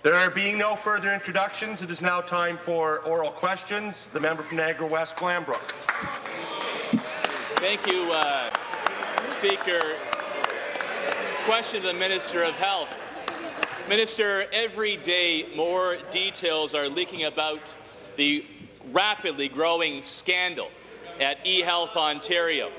There being no further introductions, it is now time for oral questions. The member from Niagara West-Glanbrook. Thank you, Speaker. Question to the Minister of Health. Minister, every day more details are leaking about the rapidly growing scandal at eHealth Ontario.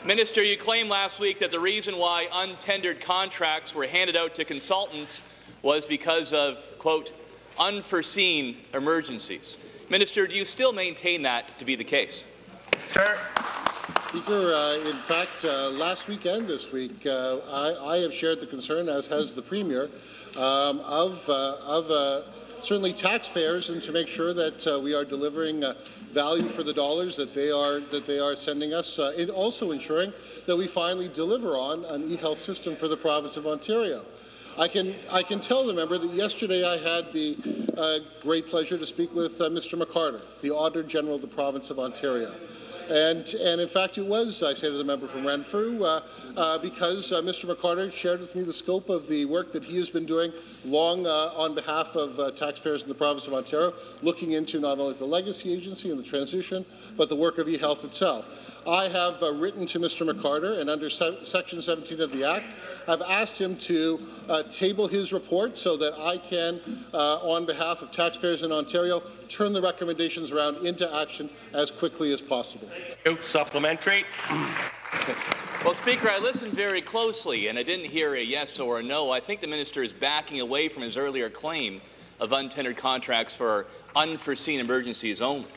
Minister, you claimed last week that the reason why untendered contracts were handed out to consultants was because of, quote, unforeseen emergencies. Minister, do you still maintain that to be the case? Sir. Speaker, in fact, last week and this week, I have shared the concern, as has the Premier, of certainly taxpayers, and to make sure that we are delivering value for the dollars that they are sending us, and also ensuring that we finally deliver on an eHealth system for the province of Ontario. I can tell the member that yesterday I had the great pleasure to speak with Mr. McCarter, the Auditor General of the province of Ontario. And in fact, it was, I say to the member from Renfrew, because Mr. McCarter shared with me the scope of the work that he has been doing long on behalf of taxpayers in the province of Ontario, looking into not only the legacy agency and the transition, but the work of eHealth itself. I have written to Mr. McCarter, and under Section 17 of the Act, I've asked him to table his report so that I can, on behalf of taxpayers in Ontario, turn the recommendations around into action as quickly as possible. Supplementary. Well, Speaker, I listened very closely, and I didn't hear a yes or a no. I think the minister is backing away from his earlier claim of untendered contracts for unforeseen emergencies only.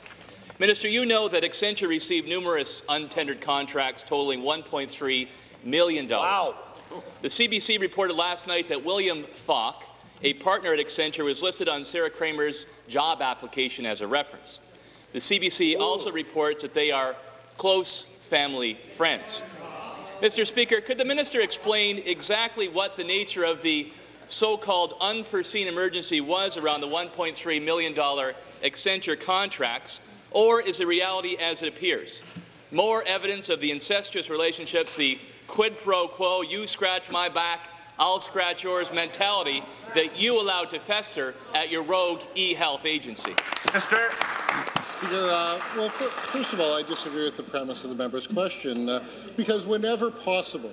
Minister, you know that Accenture received numerous untendered contracts totaling $1.3 million. Wow. The CBC reported last night that William Falk, a partner at Accenture, was listed on Sarah Kramer's job application as a reference. The CBC also reports that they are close family friends. Mr. Speaker, could the minister explain exactly what the nature of the so-called unforeseen emergency was around the $1.3 million Accenture contracts, or is the reality as it appears? More evidence of the incestuous relationships, the quid pro quo, you scratch my back, I'll scratch yours mentality that you allowed to fester at your rogue eHealth agency. Minister. Speaker, well, first of all, I disagree with the premise of the member's question, because whenever possible,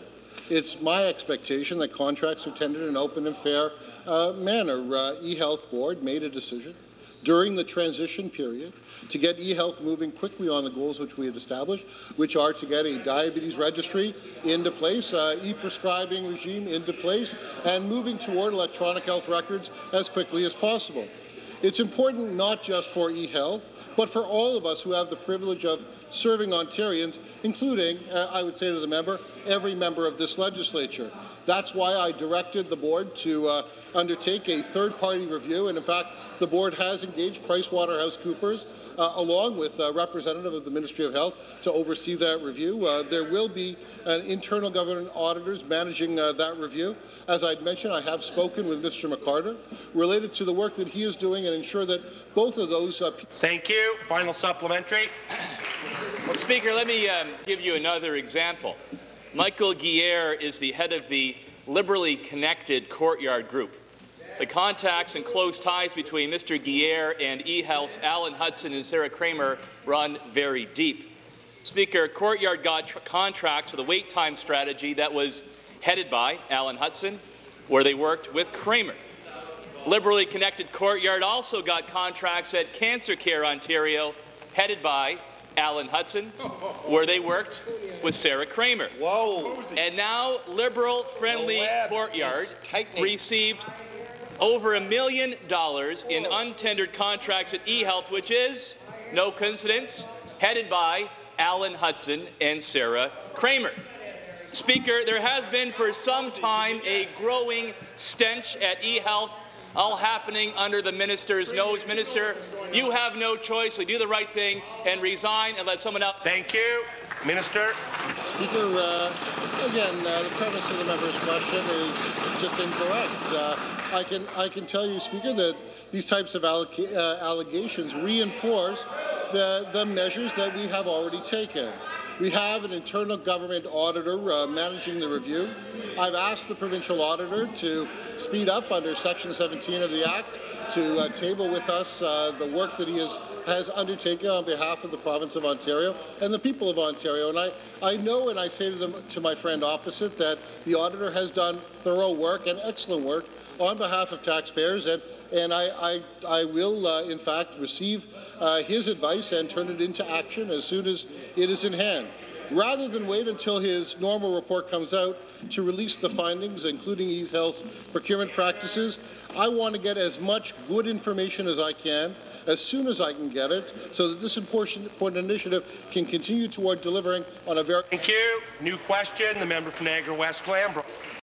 it's my expectation that contracts are tendered in an open and fair manner. eHealth Board made a decision during the transition period to get eHealth moving quickly on the goals which we had established, which are to get a diabetes registry into place, e-prescribing regime into place, and moving toward electronic health records as quickly as possible. It's important not just for eHealth, but for all of us who have the privilege of serving Ontarians, including, I would say to the member, every member of this legislature. That's why I directed the board to undertake a third-party review, and in fact, the board has engaged PricewaterhouseCoopers, along with a representative of the Ministry of Health, to oversee that review. There will be internal government auditors managing that review. As I'd mentioned, I have spoken with Mr. McCarter related to the work that he is doing and ensure that both of those... Thank you. Final supplementary. Well, Speaker, let me give you another example. Michael Guerre is the head of the Liberally Connected Courtyard Group. The contacts and close ties between Mr. Guerre and eHealth's Alan Hudson and Sarah Kramer run very deep. Speaker, Courtyard got contracts for the wait time strategy that was headed by Alan Hudson, where they worked with Kramer. Liberally Connected Courtyard also got contracts at Cancer Care Ontario, headed by Alan Hudson, where they worked with Sarah Kramer. Whoa. And now Liberal-friendly Courtyard received over $1 million in untendered contracts at eHealth, which is, no coincidence, headed by Alan Hudson and Sarah Kramer. Speaker, there has been for some time a growing stench at eHealth, all happening under the minister's nose. Minister, you have no choice. We do the right thing and resign and let someone else. Thank you. Minister. Speaker, again, the premise of the member's question is just incorrect. I can tell you, Speaker, that these types of allegations reinforce the measures that we have already taken. We have an internal government auditor managing the review. I've asked the provincial auditor to speed up under Section 17 of the Act to table with us the work that he has undertaken on behalf of the province of Ontario and the people of Ontario. And I know, and I say to my friend opposite, that the auditor has done thorough work and excellent work on behalf of taxpayers, and I will, in fact, receive his advice and turn it into action as soon as it is in hand. Rather than wait until his normal report comes out to release the findings, including eHealth's procurement practices, I want to get as much good information as I can, as soon as I can get it, so that this important initiative can continue toward delivering on a very... Thank you. New question, the member from Niagara West-Glanbrook.